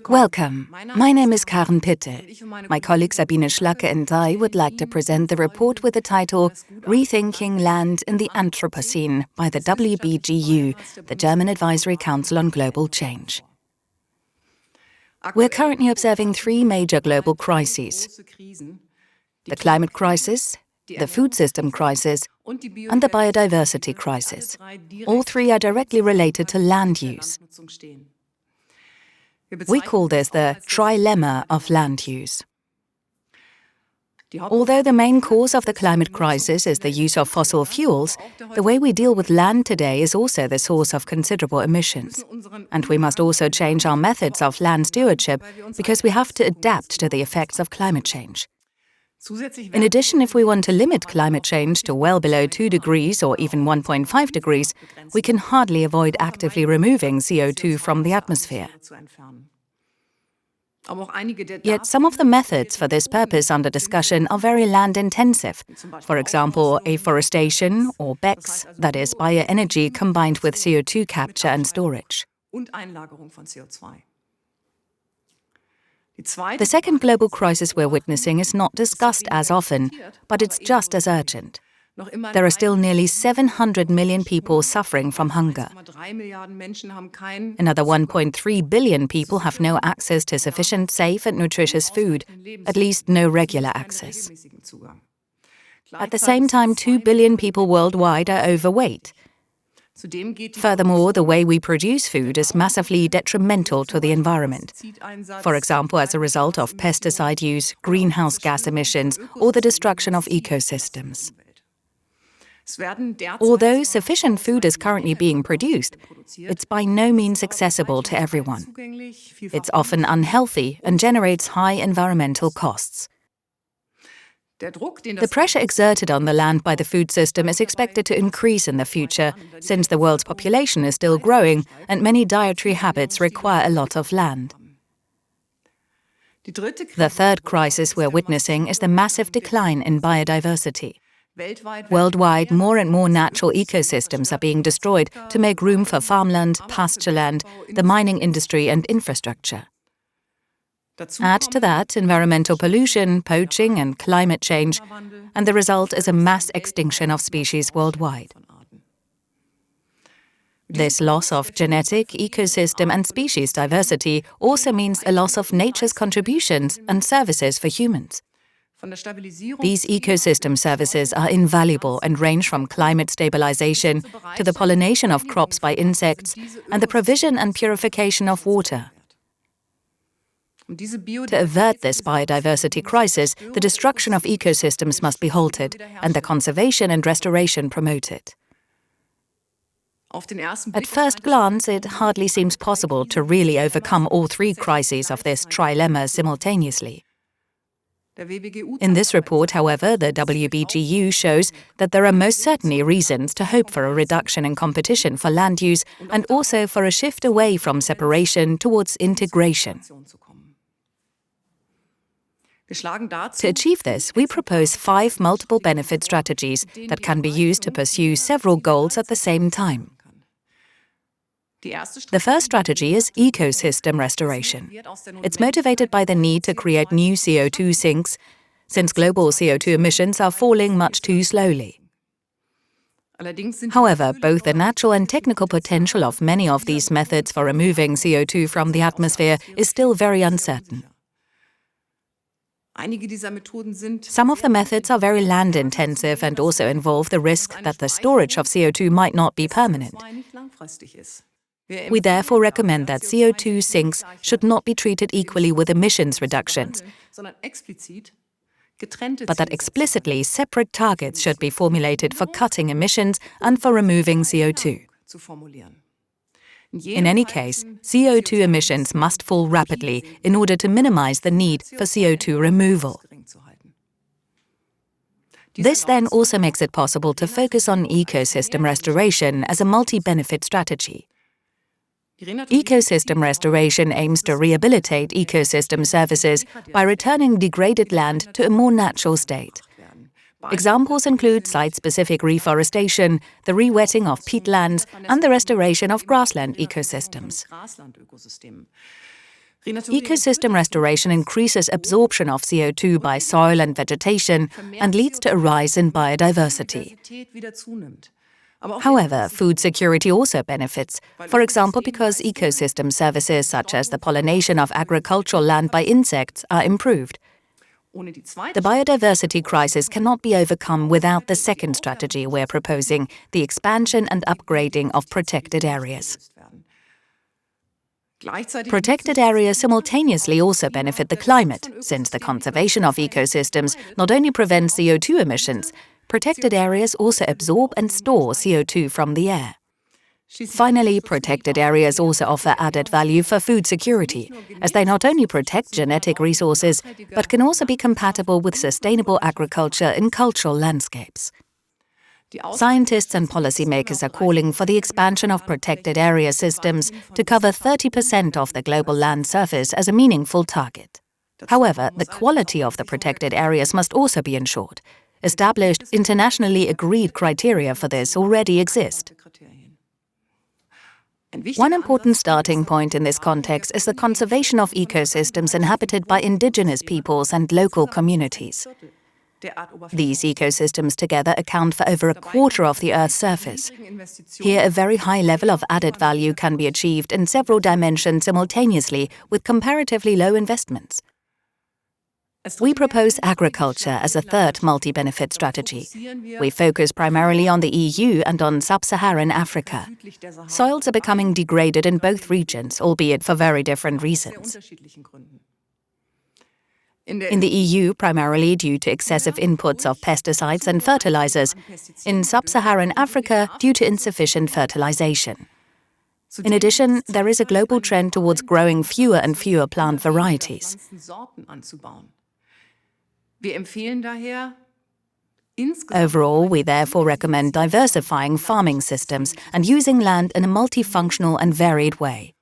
Welcome. My name is Karen Pitte. My colleague Sabine Schlacke and I would like to present the report with the title Rethinking Land in the Anthropocene by the WBGU, the German Advisory Council on Global Change. We're currently observing three major global crises: the climate crisis, the food system crisis, and the biodiversity crisis. All three are directly related to land use. We call this the trilemma of land use. Although the main cause of the climate crisis is the use of fossil fuels, the way we deal with land today is also the source of considerable emissions. And we must also change our methods of land stewardship because we have to adapt to the effects of climate change. In addition, if we want to limit climate change to well below 2 degrees or even 1.5 degrees, we can hardly avoid actively removing CO2 from the atmosphere. Yet some of the methods for this purpose under discussion are very land-intensive. For example, afforestation or BECCS, that is, bioenergy combined with CO2 capture and storage. The second global crisis we're witnessing is not discussed as often, but it's just as urgent. There are still nearly 700 million people suffering from hunger. Another 1.3 billion people have no access to sufficient, safe and nutritious food, at least no regular access. At the same time, 2 billion people worldwide are overweight. Furthermore, the way we produce food is massively detrimental to the environment. For example, as a result of pesticide use, greenhouse gas emissions, or the destruction of ecosystems. Although sufficient food is currently being produced, it's by no means accessible to everyone. It's often unhealthy and generates high environmental costs. The pressure exerted on the land by the food system is expected to increase in the future, since the world's population is still growing and many dietary habits require a lot of land. The third crisis we're witnessing is the massive decline in biodiversity. Worldwide, more and more natural ecosystems are being destroyed to make room for farmland, pastureland, the mining industry and infrastructure. Add to that environmental pollution, poaching and climate change, and the result is a mass extinction of species worldwide. This loss of genetic, ecosystem and species diversity also means a loss of nature's contributions and services for humans. These ecosystem services are invaluable and range from climate stabilization to the pollination of crops by insects and the provision and purification of water. To avert this biodiversity crisis, the destruction of ecosystems must be halted and the conservation and restoration promoted. At first glance, it hardly seems possible to really overcome all three crises of this trilemma simultaneously. In this report, however, the WBGU shows that there are most certainly reasons to hope for a reduction in competition for land use and also for a shift away from separation towards integration. To achieve this, we propose 5 multiple benefit strategies that can be used to pursue several goals at the same time. The first strategy is ecosystem restoration. It's motivated by the need to create new CO2 sinks, since global CO2 emissions are falling much too slowly. However, both the natural and technical potential of many of these methods for removing CO2 from the atmosphere is still very uncertain. Some of the methods are very land-intensive and also involve the risk that the storage of CO2 might not be permanent. We therefore recommend that CO2 sinks should not be treated equally with emissions reductions, but that explicitly separate targets should be formulated for cutting emissions and for removing CO2. In any case, CO2 emissions must fall rapidly in order to minimize the need for CO2 removal. This then also makes it possible to focus on ecosystem restoration as a multi-benefit strategy. Ecosystem restoration aims to rehabilitate ecosystem services by returning degraded land to a more natural state. Examples include site-specific reforestation, the re-wetting of peatlands, and the restoration of grassland ecosystems. Ecosystem restoration increases absorption of CO2 by soil and vegetation and leads to a rise in biodiversity. However, food security also benefits, for example because ecosystem services such as the pollination of agricultural land by insects are improved. The biodiversity crisis cannot be overcome without the second strategy we're proposing, the expansion and upgrading of protected areas. Protected areas simultaneously also benefit the climate, since the conservation of ecosystems not only prevents CO2 emissions, protected areas also absorb and store CO2 from the air. Finally, protected areas also offer added value for food security, as they not only protect genetic resources, but can also be compatible with sustainable agriculture in cultural landscapes. Scientists and policymakers are calling for the expansion of protected area systems to cover 30% of the global land surface as a meaningful target. However, the quality of the protected areas must also be ensured. Established, internationally agreed criteria for this already exist. One important starting point in this context is the conservation of ecosystems inhabited by indigenous peoples and local communities. These ecosystems together account for over a quarter of the Earth's surface. Here, a very high level of added value can be achieved in several dimensions simultaneously with comparatively low investments. We propose agriculture as a third multi-benefit strategy. We focus primarily on the EU and on sub-Saharan Africa. Soils are becoming degraded in both regions, albeit for very different reasons. In the EU, primarily due to excessive inputs of pesticides and fertilizers. In sub-Saharan Africa, due to insufficient fertilization. In addition, there is a global trend towards growing fewer and fewer plant varieties. Overall, we therefore recommend diversifying farming systems and using land in a multifunctional and varied way.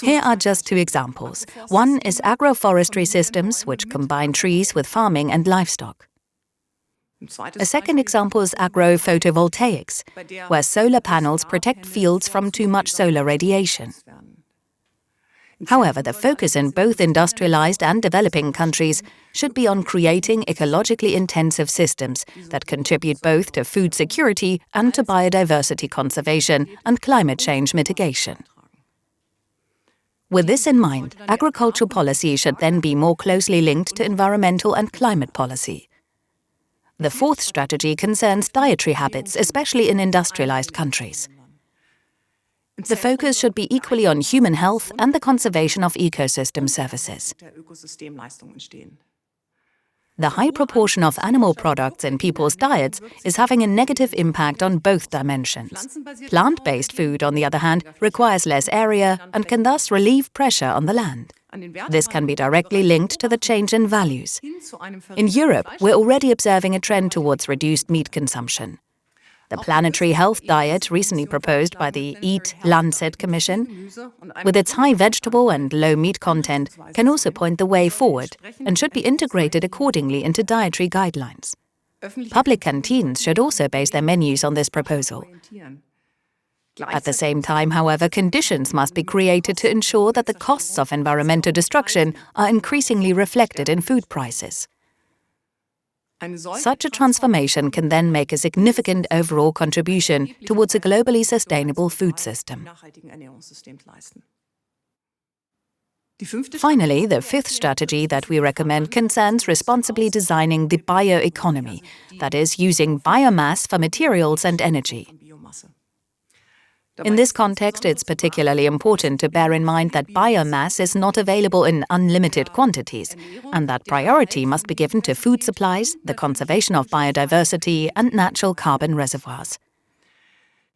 Here are just two examples. One is agroforestry systems, which combine trees with farming and livestock. A second example is agrophotovoltaics, where solar panels protect fields from too much solar radiation. However, the focus in both industrialized and developing countries should be on creating ecologically intensive systems that contribute both to food security and to biodiversity conservation and climate change mitigation. With this in mind, agricultural policy should then be more closely linked to environmental and climate policy. The fourth strategy concerns dietary habits, especially in industrialized countries. The focus should be equally on human health and the conservation of ecosystem services. The high proportion of animal products in people's diets is having a negative impact on both dimensions. Plant-based food, on the other hand, requires less area and can thus relieve pressure on the land. This can be directly linked to the change in values. In Europe, we're already observing a trend towards reduced meat consumption. The Planetary health diet recently proposed by the Eat Lancet Commission, with its high vegetable and low meat content, can also point the way forward and should be integrated accordingly into dietary guidelines. Public canteens should also base their menus on this proposal. At the same time, however, conditions must be created to ensure that the costs of environmental destruction are increasingly reflected in food prices. Such a transformation can then make a significant overall contribution towards a globally sustainable food system. Finally, the fifth strategy that we recommend concerns responsibly designing the bioeconomy, that is, using biomass for materials and energy. In this context, it's particularly important to bear in mind that biomass is not available in unlimited quantities, and that priority must be given to food supplies, the conservation of biodiversity, and natural carbon reservoirs.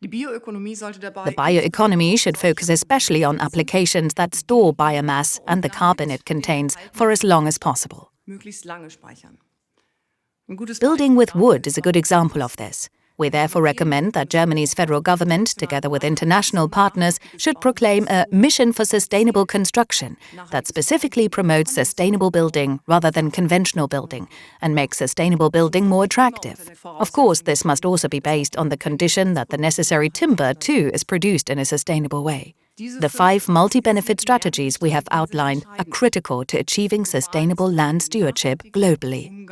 The bioeconomy should focus especially on applications that store biomass and the carbon it contains for as long as possible. Building with wood is a good example of this. We therefore recommend that Germany's federal government, together with international partners, should proclaim a mission for sustainable construction that specifically promotes sustainable building rather than conventional building and makes sustainable building more attractive. Of course, this must also be based on the condition that the necessary timber, too, is produced in a sustainable way. The 5 multi-benefit strategies we have outlined are critical to achieving sustainable land stewardship globally.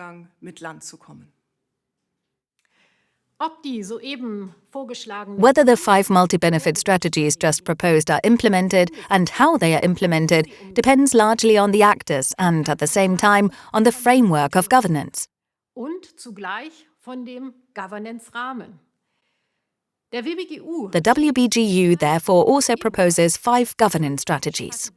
Whether the 5 multi-benefit strategies just proposed are implemented and how they are implemented depends largely on the actors and, at the same time, on the framework of governance. The WBGU therefore also proposes 5 governance strategies.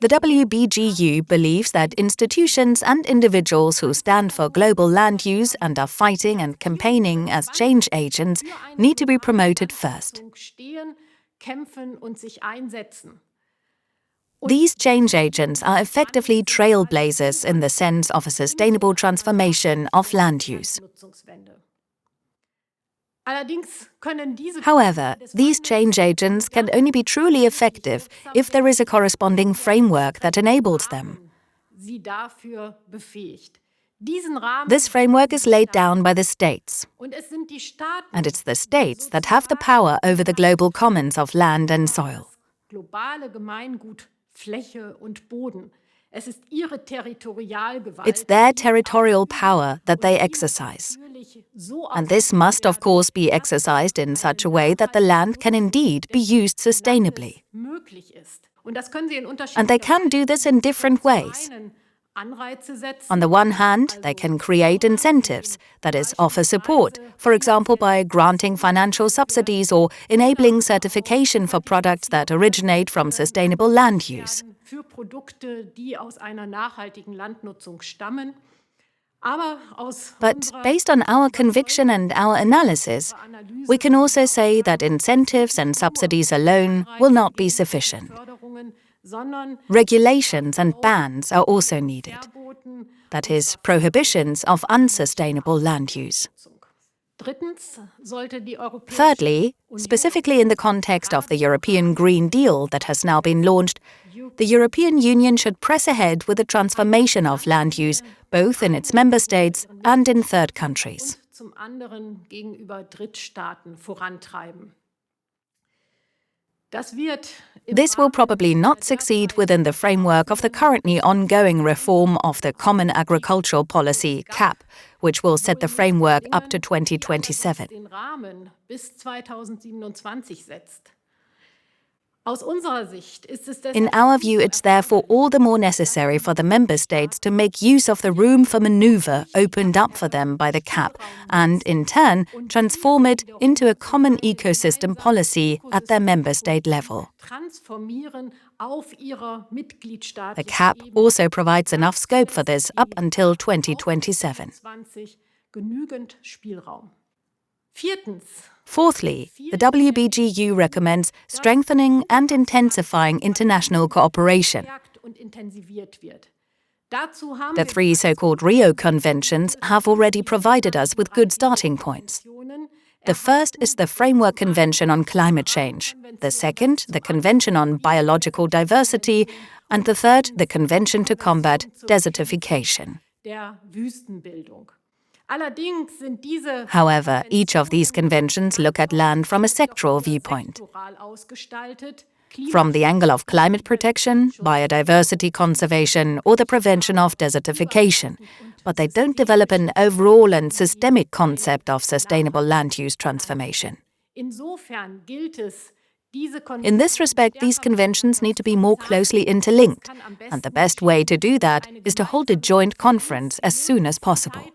The WBGU believes that institutions and individuals who stand for global land use and are fighting and campaigning as change agents need to be promoted first. These change agents are effectively trailblazers in the sense of a sustainable transformation of land use. However, these change agents can only be truly effective if there is a corresponding framework that enables them. This framework is laid down by the states, and it's the states that have the power over the global commons of land and soil. It's their territorial power that they exercise. And this must, of course, be exercised in such a way that the land can indeed be used sustainably. And they can do this in different ways. On the one hand, they can create incentives, that is, offer support, for example by granting financial subsidies or enabling certification for products that originate from sustainable land use. But based on our conviction and our analysis, we can also say that incentives and subsidies alone will not be sufficient. Regulations and bans are also needed. That is, prohibitions of unsustainable land use. Thirdly, specifically in the context of the European Green Deal that has now been launched, the European Union should press ahead with the transformation of land use, both in its member states and in third countries. This will probably not succeed within the framework of the currently ongoing reform of the Common Agricultural Policy, CAP, which will set the framework up to 2027. In our view, it's therefore all the more necessary for the member states to make use of the room for maneuver opened up for them by the CAP and, in turn, transform it into a common ecosystem policy at their member state level. The CAP also provides enough scope for this up until 2027. Fourthly, the WBGU recommends strengthening and intensifying international cooperation. The 3 so-called Rio Conventions have already provided us with good starting points. The first is the Framework Convention on Climate Change, the second, the Convention on Biological Diversity, and the third, the Convention to Combat Desertification. However, each of these conventions look at land from a sectoral viewpoint. From the angle of climate protection, biodiversity conservation, or the prevention of desertification, but they don't develop an overall and systemic concept of sustainable land use transformation. In this respect, these conventions need to be more closely interlinked, and the best way to do that is to hold a joint conference as soon as possible.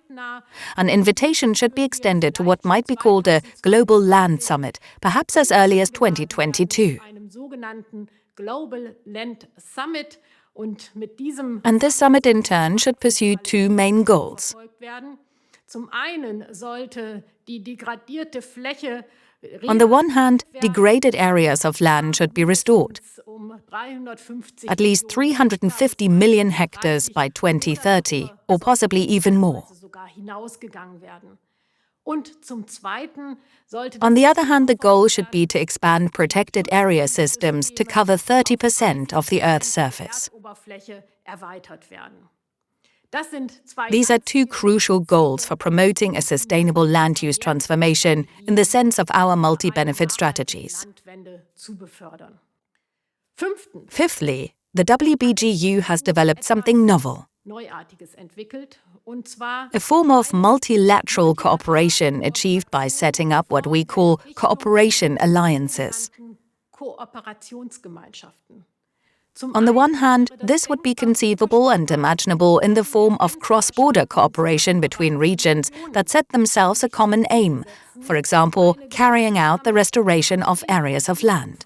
An invitation should be extended to what might be called a Global Land Summit, perhaps as early as 2022. And this summit in turn should pursue 2 main goals. On the one hand, degraded areas of land should be restored. At least 350 million hectares by 2030, or possibly even more. On the other hand, the goal should be to expand protected area systems to cover 30% of the Earth's surface. These are two crucial goals for promoting a sustainable land use transformation in the sense of our multi-benefit strategies. Fifthly, the WBGU has developed something novel, a form of multilateral cooperation achieved by setting up what we call cooperation alliances. On the one hand, this would be conceivable and imaginable in the form of cross-border cooperation between regions that set themselves a common aim, for example, carrying out the restoration of areas of land.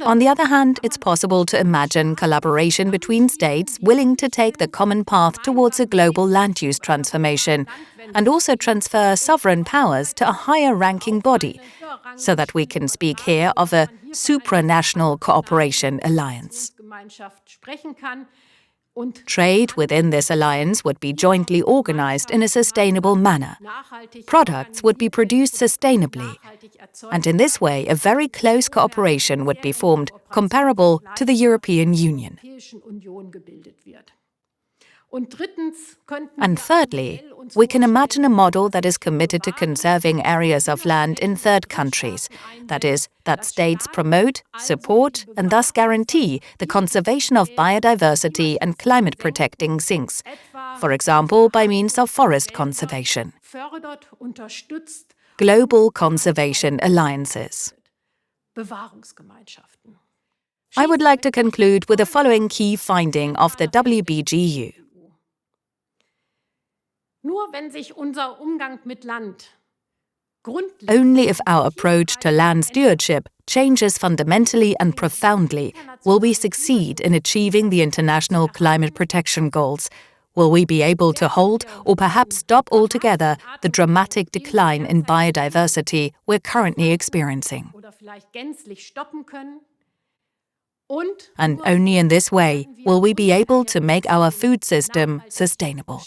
On the other hand, it's possible to imagine collaboration between states willing to take the common path towards a global land use transformation and also transfer sovereign powers to a higher-ranking body, so that we can speak here of a supranational cooperation alliance. Trade within this alliance would be jointly organized in a sustainable manner. Products would be produced sustainably, and in this way a very close cooperation would be formed comparable to the European Union. And thirdly, we can imagine a model that is committed to conserving areas of land in third countries, that is, that states promote, support, and thus guarantee the conservation of biodiversity and climate-protecting sinks, for example, by means of forest conservation. Global conservation alliances. I would like to conclude with the following key finding of the WBGU. Only if our approach to land stewardship changes fundamentally and profoundly will we succeed in achieving the international climate protection goals, will we be able to halt or perhaps stop altogether the dramatic decline in biodiversity we're currently experiencing. And only in this way will we be able to make our food system sustainable.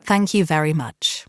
Thank you very much.